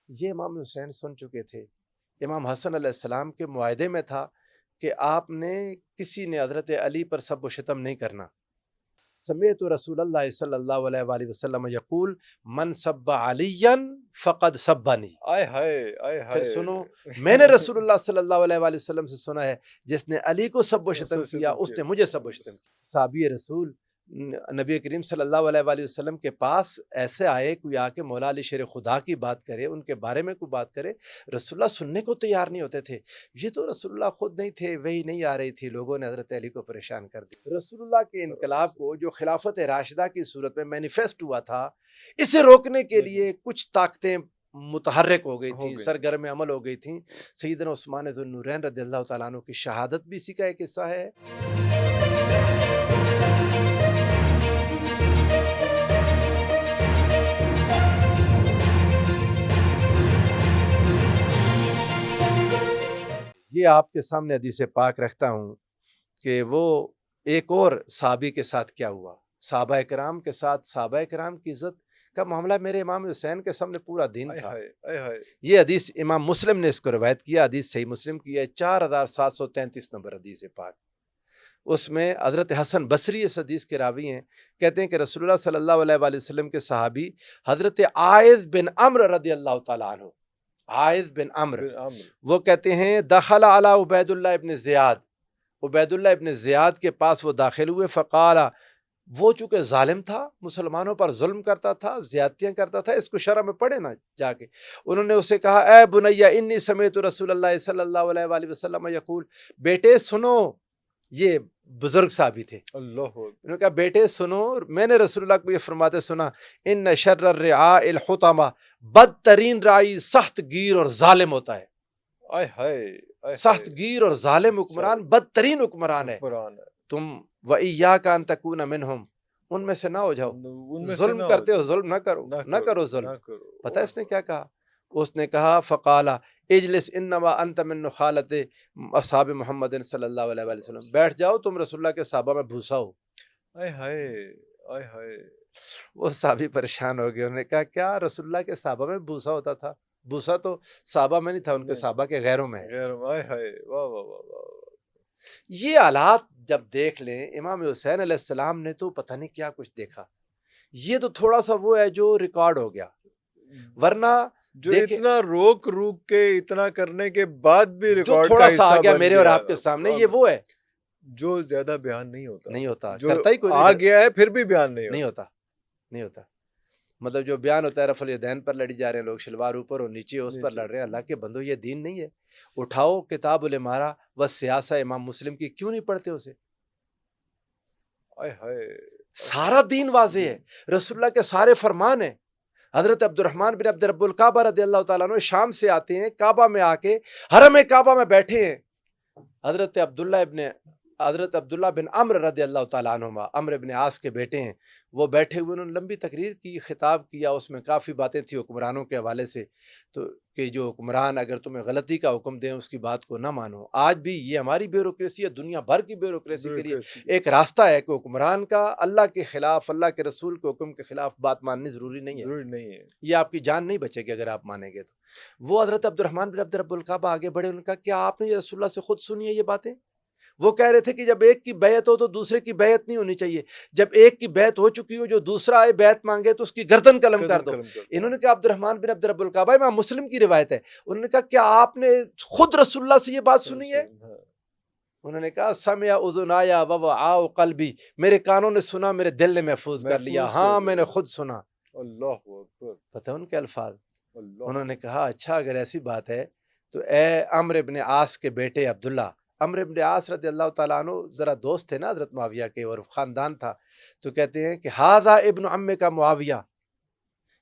یہ امام حسین سن چکے تھے۔ امام حسن علیہ السلام کے معاہدے میں تھا کہ آپ نے کسی نے حضرت علی پر سب و شتم نہیں کرنا۔ سمیعت رسول اللہ صلی اللہ علیہ وآلہ وسلم یقول من سب علیًا فقد سبنی۔ آئے ہائے آئے پھر ہائے سنو، میں نے رسول اللہ صلی اللہ علیہ وآلہ وسلم سے سنا ہے جس نے علی کو سب و شتم کیا اس نے مجھے سب و شتم کیا۔ صحابی رسول نبی کریم صلی اللہ علیہ وآلہ وسلم کے پاس ایسے آئے، کوئی آ کے مولا علی شیر خدا کی بات کرے، ان کے بارے میں کوئی بات کرے، رسول اللہ سننے کو تیار نہیں ہوتے تھے۔ یہ تو رسول اللہ خود نہیں تھے، وہی نہیں آ رہی تھی، لوگوں نے حضرت علی کو پریشان کر دیا۔ رسول اللہ کے انقلاب کو جو خلافت راشدہ کی صورت میں مینیفیسٹ ہوا تھا، اسے روکنے کے لیے کچھ طاقتیں متحرک ہو گئی تھیں، سرگرم عمل ہو گئی تھیں۔ سیدنا عثمان ذو النورین رضی اللہ تعالیٰ عنہ کی شہادت بھی اسی کا ایک حصہ ہے۔ یہ آپ کے سامنے حدیث پاک رکھتا ہوں کہ وہ ایک اور صحابی کے ساتھ کیا ہوا، صحابہ کرام کے ساتھ صحابہ کرام کی عزت کا معاملہ میرے امام حسین کے سامنے پورا دین تھا۔ یہ حدیث امام مسلم نے اس کو روایت کیا، حدیث صحیح مسلم کی ہے، 4733 نمبر حدیث پاک۔ اس میں حضرت حسن بصری اس حدیث کے راوی ہیں، کہتے ہیں کہ رسول اللہ صلی اللہ علیہ وآلہ وسلم کے صحابی حضرت عائذ بن عمرو رضی اللہ تعالیٰ عنہ، عائذ بن عمرو، وہ کہتے ہیں دخل علی عبید اللہ ابن زیاد، عبید اللہ ابن زیاد کے پاس وہ داخل ہوئے، فقال، وہ چونکہ ظالم تھا، مسلمانوں پر ظلم کرتا تھا، زیادتیاں کرتا تھا، اس کو شرح میں پڑھے نا جا کے، انہوں نے اسے کہا اے بنیا انی سمیعت رسول اللہ صلی اللہ علیہ وآلہ وسلم یقول، بیٹے سنو، یہ بزرگ صحابی تھے، انہوں نے کہا بیٹے سنو، میں نے رسول اللہ کو یہ فرماتے سنا، ان شر الرعاء الحطمہ، بدترین راعی سخت گیر اور ظالم ہوتا ہے، سخت گیر اور ظالم حکمران بدترین حکمران ہے، تم وَإِيَّاكَ أَن تَكُونَ مِنْهُمْ، ان میں سے نہ ہو جاؤ، ظلم کرتے ہو ظلم نہ کرو ظلم۔ پتہ اس نے کیا کہا؟ اس نے کہا فقال اجلس انما انت من نخالۃ اصحاب محمد صلی اللہ علیہ وآلہ وسلم، بیٹھ جاؤ، تم رسول اللہ کے صحابہ میں بھوسا ہو۔ وہ صحابی پریشان ہو گئے، انہوں نے کہا کیا رسول اللہ کے صحابہ میں بھوسا ہوتا تھا؟ بھوسا تو صحابہ میں نہیں تھا، ان کے صحابہ کے غیروں میں ہے۔ یہ حالات جب دیکھ لیں، امام حسین علیہ السلام نے تو پتہ نہیں کیا کچھ دیکھا۔ یہ تو تھوڑا سا وہ ہے جو ریکارڈ ہو گیا، ورنہ جو اتنا روک کے اتنا کرنے کے بعد بھی جو ریکارڈ تھوڑا سا آ گیا میرے اور آپ کے سامنے، یہ وہ ہے جو زیادہ بیان نہیں ہوتا، جو کرتا ہی کوئی آ گیا ہے پھر بھی بیان نہیں ہوتا۔ مطلب جو بیان ہوتا ہے رفع الیدین پر لڑی جا رہے ہیں لوگ، شلوار اوپر اور نیچے اس پر لڑ رہے ہیں، اللہ کے بندو یہ دین نہیں ہے۔ اٹھاؤ کتاب الامارہ و سیاسہ امام مسلم کی، کیوں نہیں پڑھتے اسے؟ سارا دین واضح ہے، رسول اللہ کے سارے فرمان ہیں۔ حضرت عبد الرحمن بن عبد رب الکعبہ رضی اللہ تعالیٰ عنہ شام سے آتے ہیں، کعبہ میں آ کے حرم کعبہ میں بیٹھے ہیں، حضرت عبداللہ بن عمرو رضی اللہ تعالیٰ عنہما، عمرو بن عاص کے بیٹے ہیں، وہ بیٹھے ہوئے، انہوں نے لمبی تقریر کی، خطاب کیا، اس میں کافی باتیں تھی حکمرانوں کے حوالے سے، تو کہ جو حکمران اگر تمہیں غلطی کا حکم دیں اس کی بات کو نہ مانو۔ آج بھی یہ ہماری بیوروکریسی ہے، دنیا بھر کی بیوروکریسی کے لیے ایک راستہ ہے کہ حکمران کا اللہ کے خلاف، اللہ کے رسول کے حکم کے خلاف بات ماننی ضروری نہیں ہے، یہ آپ کی جان نہیں بچے گی اگر آپ مانیں گے تو۔ وہ حضرت عبد الرحمن بن عبد رب الکعبہ آگے بڑھے، ان کا کیا آپ نے رسول اللہ سے خود سنی ہے یہ باتیں؟ وہ کہہ رہے تھے کہ جب ایک کی بیعت ہو تو دوسرے کی بیعت نہیں ہونی چاہیے، جب ایک کی بیعت ہو چکی ہو جو دوسرا آئے بیعت مانگے تو اس کی گردن قلم کر دو۔ انہوں نے کہا عبد الرحمن بن عبد رب الکعبہ، امام مسلم کی روایت ہے، انہوں نے کہا کیا آپ نے خود رسول اللہ سے یہ بات سنی ہے؟ انہوں نے کہا سمع اذنایا ووعاء قلبی، میرے کانوں نے سنا، میرے دل نے محفوظ کر لیا، ہاں میں نے خود سنا۔ اللہ اکبر، پتہ ان کے الفاظ، انہوں نے کہا اچھا اگر ایسی بات ہے تو اے عمرو بن عاص کے بیٹے عبداللہ، عمرو بن عاص رضی اللہ تعالیٰ عنہ ذرا دوست تھے نا حضرت معاویہ کے اور خاندان تھا، تو کہتے ہیں کہ ھذا ابن عم کا معاویہ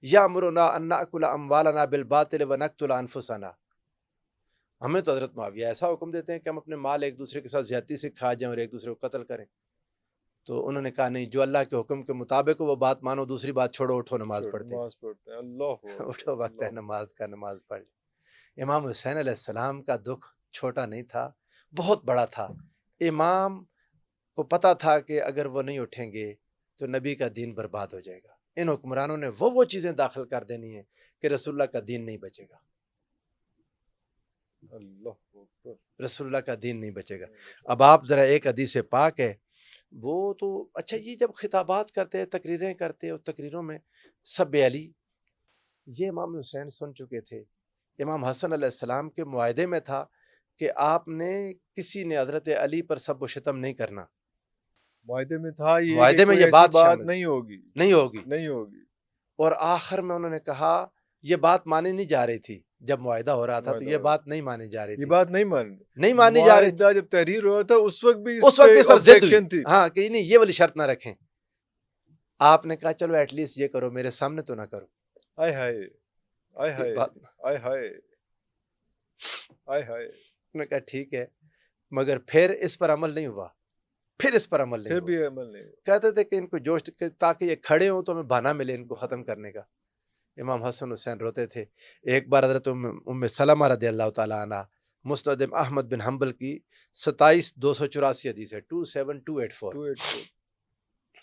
یامرنا ان ناکل اموالنا بالباطل ونقتل انفسنا، ہمیں تو حضرت معاویہ ایسا حکم دیتے ہیں کہ ہم اپنے مال ایک دوسرے کے ساتھ زیادتی سے کھا جائیں اور ایک دوسرے کو قتل کریں۔ تو انہوں نے کہا نہیں، جو اللہ کے حکم کے مطابق وہ بات مانو، دوسری بات چھوڑو، اٹھو نماز پڑھتے ہیں، اللہ اٹھو وقت ہے نماز کا، نماز پڑھ لیں۔ امام حسین علیہ السلام کا دکھ چھوٹا نہیں تھا، بہت بڑا تھا۔ امام کو پتا تھا کہ اگر وہ نہیں اٹھیں گے تو نبی کا دین برباد ہو جائے گا، ان حکمرانوں نے وہ چیزیں داخل کر دینی ہیں کہ رسول اللہ کا دین نہیں بچے گا، اللہ اکبر۔ رسول اللہ کا دین نہیں بچے گا۔ اب آپ ذرا ایک حدیث پاک ہے وہ تو اچھا، یہ جب خطابات کرتے تقریریں کرتے اور تقریروں میں سب علی، یہ امام حسین سن چکے تھے، امام حسن علیہ السلام کے معاہدے میں تھا کہ آپ نے کسی نے حضرت علی پر سب و شتم نہیں کرنا، معاہدے میں تھا یہ معاہدے کہ میں کوئی یہ ایسی بات بات شامل نہیں ہوگی، نہیں ہوگی، نہیں ہوگی۔ اور آخر میں انہوں نے کہا یہ بات مانی نہیں جا رہی تھی، جب معاہدہ ہو رہا تھا تو یہ بات نہیں مانی جا رہی یہ تھی، بات نہیں نہیں مانی جا رہی، معاہدہ جب تحریر ہوا تھا اس وقت بھی اس وقت بھی اس پر ضد ہوئی، objection تھی۔ ہاں کہ نہیں یہ والی شرط نہ رکھیں۔ آپ نے کہا چلو ایٹ لیسٹ یہ کرو، میرے سامنے تو نہ کرو۔ آئے ہائے آئے ہائے بات آئے ہائے آئے ہائے۔ نے کہا ٹھیک ہے، مگر پھر اس پر عمل نہیں ہوا، پھر اس پر عمل نہیں پھر ہوا۔ بھی عمل نہیں ہوا۔ کہتے تھے کہ ان کو جوش تاکہ یہ کھڑے ہوں تو ہمیں بہانہ ملے ان کو ختم کرنے کا۔ امام حسن حسین روتے تھے۔ ایک بار حضرت ام سلمہ رضی اللہ تعالیٰ عنہ، مسند احمد بن حنبل کی 27284 حدیث ہے، 27284 284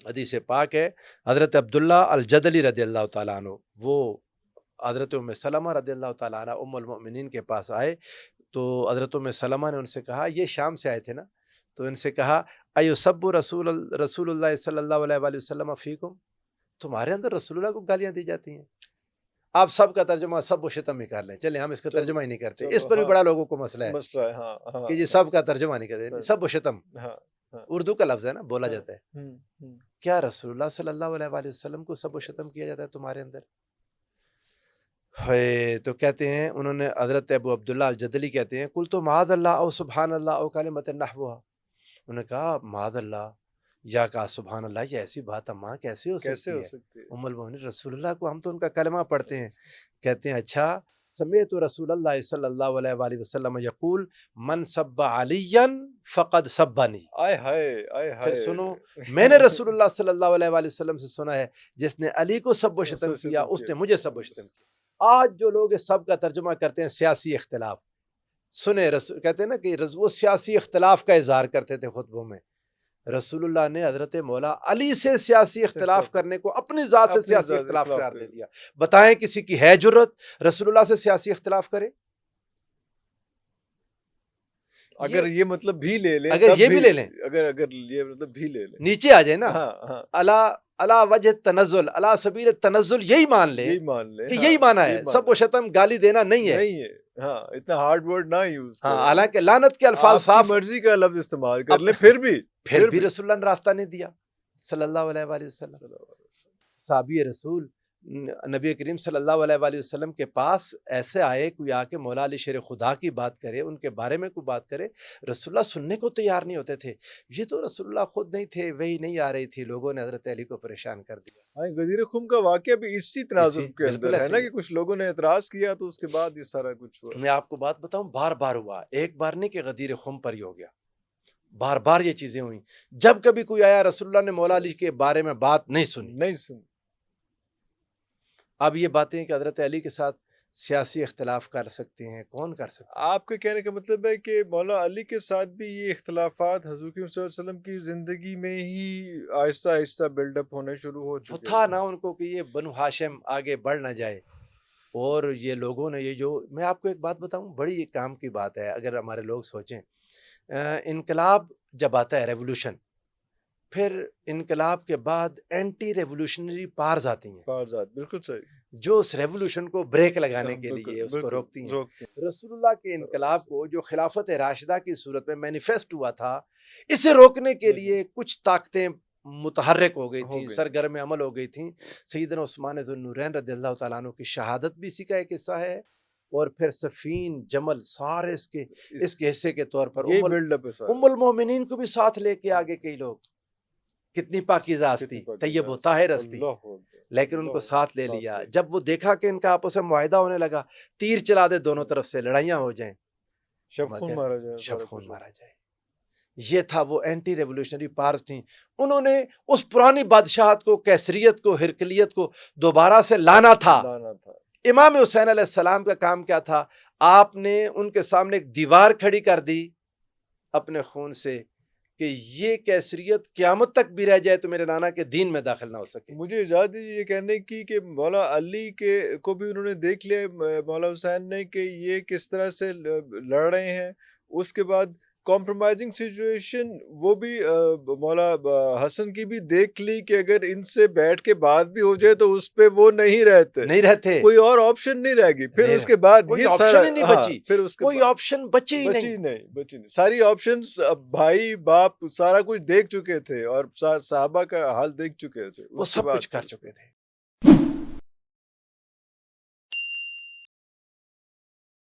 حدیث پاک ہے۔ حضرت عبداللہ الجدلی رضی اللہ تعالیٰ عنہ وہ حضرت ام سلمہ رضی اللہ تعالیٰ عنہ ام المؤمنین کے پاس آئے تو حضرت ام سلمہ نے ان سے کہا، یہ شام سے آئے تھے نا، تو ان سے کہا ایسب رسول اللہ صلی اللہ علیہ وآلہ وسلم فیکم، تمہارے اندر رسول اللہ کو گالیاں دی جاتی ہیں؟ آپ سب کا ترجمہ سب و شتم ہی کر لیں، چلیں ہم اس کا ترجمہ ہی نہیں کرتے، اس پر بھی بڑا لوگوں کو مسئلہ ہے مسئلہ ہے۔ ہاں ہاں کہ یہ سب کا ترجمہ نہیں کرتے، سب و شتم ہاں۔ اردو کا لفظ ہے نا، بولا جاتا ہے۔ ہوں۔ کیا رسول اللہ صلی اللہ علیہ وآلہ وسلم کو سب و شتم کیا جاتا ہے تمہارے اندر؟ ہے تو کہتے ہیں انہوں نے، حضرت ابو عبداللہ الجدلی کہتے ہیں قلت معاذ اللہ او سبحان اللہ او کلمۃ نحوها، انہوں نے کہا معاذ اللہ، یا کہا سبحان اللہ، یہ ایسی بات اماں کیسے ہو کیسے سکتی ہو ہے؟ سکتی ہے؟ ام المؤمنین رسول اللہ کو ہم تو ان کا کلمہ پڑھتے ہیں۔ کہتے ہیں اچھا، سمیعت رسول اللہ صلی اللہ علیہ وآلہ وسلم یقول من سب علیا فقد سبنی، آئے ہائے آئے ہائے۔ پھر سنو، میں نے رسول اللہ صلی اللہ علیہ وآلہ وسلم سے سنا ہے جس نے علی کو سب و شتم کیا اس نے مجھے سب و شتم کیا۔ آج جو لوگ اس سب کا ترجمہ کرتے ہیں سیاسی اختلاف، سنے رسول کہتے ہیں نا کہ وہ سیاسی اختلاف کا اظہار کرتے تھے خطبوں میں، رسول اللہ نے حضرت مولا علی سے سیاسی اختلاف کرنے کو اپنی ذات سے سیاسی اختلاف قرار دے دیا۔ بتائیں کسی کی ہے جرت رسول اللہ سے سیاسی اختلاف کرے؟ اگر یہ مطلب بھی لے لیں، اگر یہ بھی لے لیں، اگر یہ مطلب بھی لے لیں، نیچے آ جائے نا، ہاں علا وجہ تنزل، علا سبیل تنزل، یہی مان لیں یہی مان لیں کہ یہی مانا ہے، سب و شتم گالی دینا نہیں ہے۔ نہیں ہے، ہاں اتنا ہارڈ ورڈ نہ یوز کریں، ہاں، حالانکہ لعنت کے الفاظ صاف، مرضی کا لفظ استعمال کر لیں، پھر بھی رسول اللہ نے راستہ نہیں دیا صلی اللہ علیہ وآلہ وسلم۔ صحابی رسول نبی کریم صلی اللہ علیہ وآلہ وسلم کے پاس ایسے آئے، کوئی آ کے مولا علی شیر خدا کی بات کرے، ان کے بارے میں کوئی بات کرے، رسول اللہ سننے کو تیار نہیں ہوتے تھے۔ یہ تو رسول اللہ خود نہیں تھے، وہی نہیں آ رہی تھی، لوگوں نے حضرت علی کو پریشان کر دیا۔ ہاں، غدیر خم کا واقعہ بھی اسی تناظر کے اندر ہے نا، کہ کچھ لوگوں نے اعتراض کیا تو اس کے بعد یہ سارا کچھ ہوا۔ میں آپ کو بات بتاؤں، بار بار ہوا، ایک بار نہیں کہ غدیر خم پر ہی ہو گیا، بار بار یہ چیزیں ہوئیں۔ جب کبھی کوئی آیا رسول اللہ نے مولا علی کے بارے میں بات نہیں سنی۔ اب یہ باتیں کہ حضرت علی کے ساتھ سیاسی اختلاف کر سکتے ہیں، کون کر سکتے ہیں؟ آپ کے کہنے کا مطلب ہے کہ مولا علی کے ساتھ بھی یہ اختلافات حضور صلی اللہ علیہ وسلم کی زندگی میں ہی آہستہ آہستہ بلڈ اپ ہونے شروع ہو چکے؟ وہ تھا نا ان کو کہ یہ بنو ہاشم آگے بڑھ نہ جائے، اور یہ لوگوں نے یہ جو، میں آپ کو ایک بات بتاؤں، بڑی کام کی بات ہے اگر ہمارے لوگ سوچیں، انقلاب جب آتا ہے ریولوشن، پھر انقلاب کے بعد اینٹی ریولوشنری پارز آتی ہیں، بالکل صحیح، جو اس ریولوشن کو بریک لگانے کے لیے اس کو روکتی ہیں۔ رسول اللہ کے انقلاب کو جو خلافت راشدہ کی صورت میں مینیفیسٹ ہوا تھا، اسے روکنے کے لیے کچھ طاقتیں متحرک ہو گئی تھیں، سرگرم عمل ہو گئی تھیں۔ سیدنا عثمان ذو النورین رضی اللہ تعالیٰ عنہ کی شہادت بھی اسی کا ایک حصہ ہے، اور پھر صفین، جمل، سارے اس کے حصے کے طور پر ام المومنین کو بھی ساتھ لے کے آگے کئی لوگ، کتنی پاکیزہ ہستی، طیب و طاہر ہستی، لیکن ان کو ساتھ لے لیا۔ جب وہ دیکھا کہ ان کا آپس میں معاہدہ ہونے لگا، تیر چلا دے دونوں طرف سے، لڑائیاں ہو جائیں، شب خون مارا جائے۔ یہ تھا، وہ اینٹی ریولوشنری پارز تھیں، انہوں نے اس پرانی بادشاہت کو، کیسریت کو، ہرکلیت کو دوبارہ سے لانا تھا۔ امام حسین علیہ السلام کا کام کیا تھا؟ آپ نے ان کے سامنے ایک دیوار کھڑی کر دی اپنے خون سے، کہ یہ کیسریت قیامت تک بھی رہ جائے تو میرے نانا کے دین میں داخل نہ ہو سکے. مجھے اجازت دیجیے یہ کہنے کی کہ مولا علی کے کو بھی انہوں نے دیکھ لیا مولا حسین نے کہ یہ کس طرح سے لڑ رہے ہیں. اس کے بعد کمپرومائزنگ سچویشن وہ بھی مولا حسن کی بھی دیکھ لی کہ اگر ان سے بیٹھ کے بات بھی ہو جائے تو اس پہ وہ نہیں رہتے, کوئی اور آپشن نہیں رہ گئی. پھر اس کے بعد کوئی یہ آپشن سارا ہی نہیں بچی, پھر اس کے کوئی آپشن بچی ہی نہیں. بچی نہیں. ساری آپشنز بھائی باپ سارا کچھ دیکھ چکے تھے اور صحابہ کا حال دیکھ چکے تھے. وہ سب کچھ کر چکے تھے.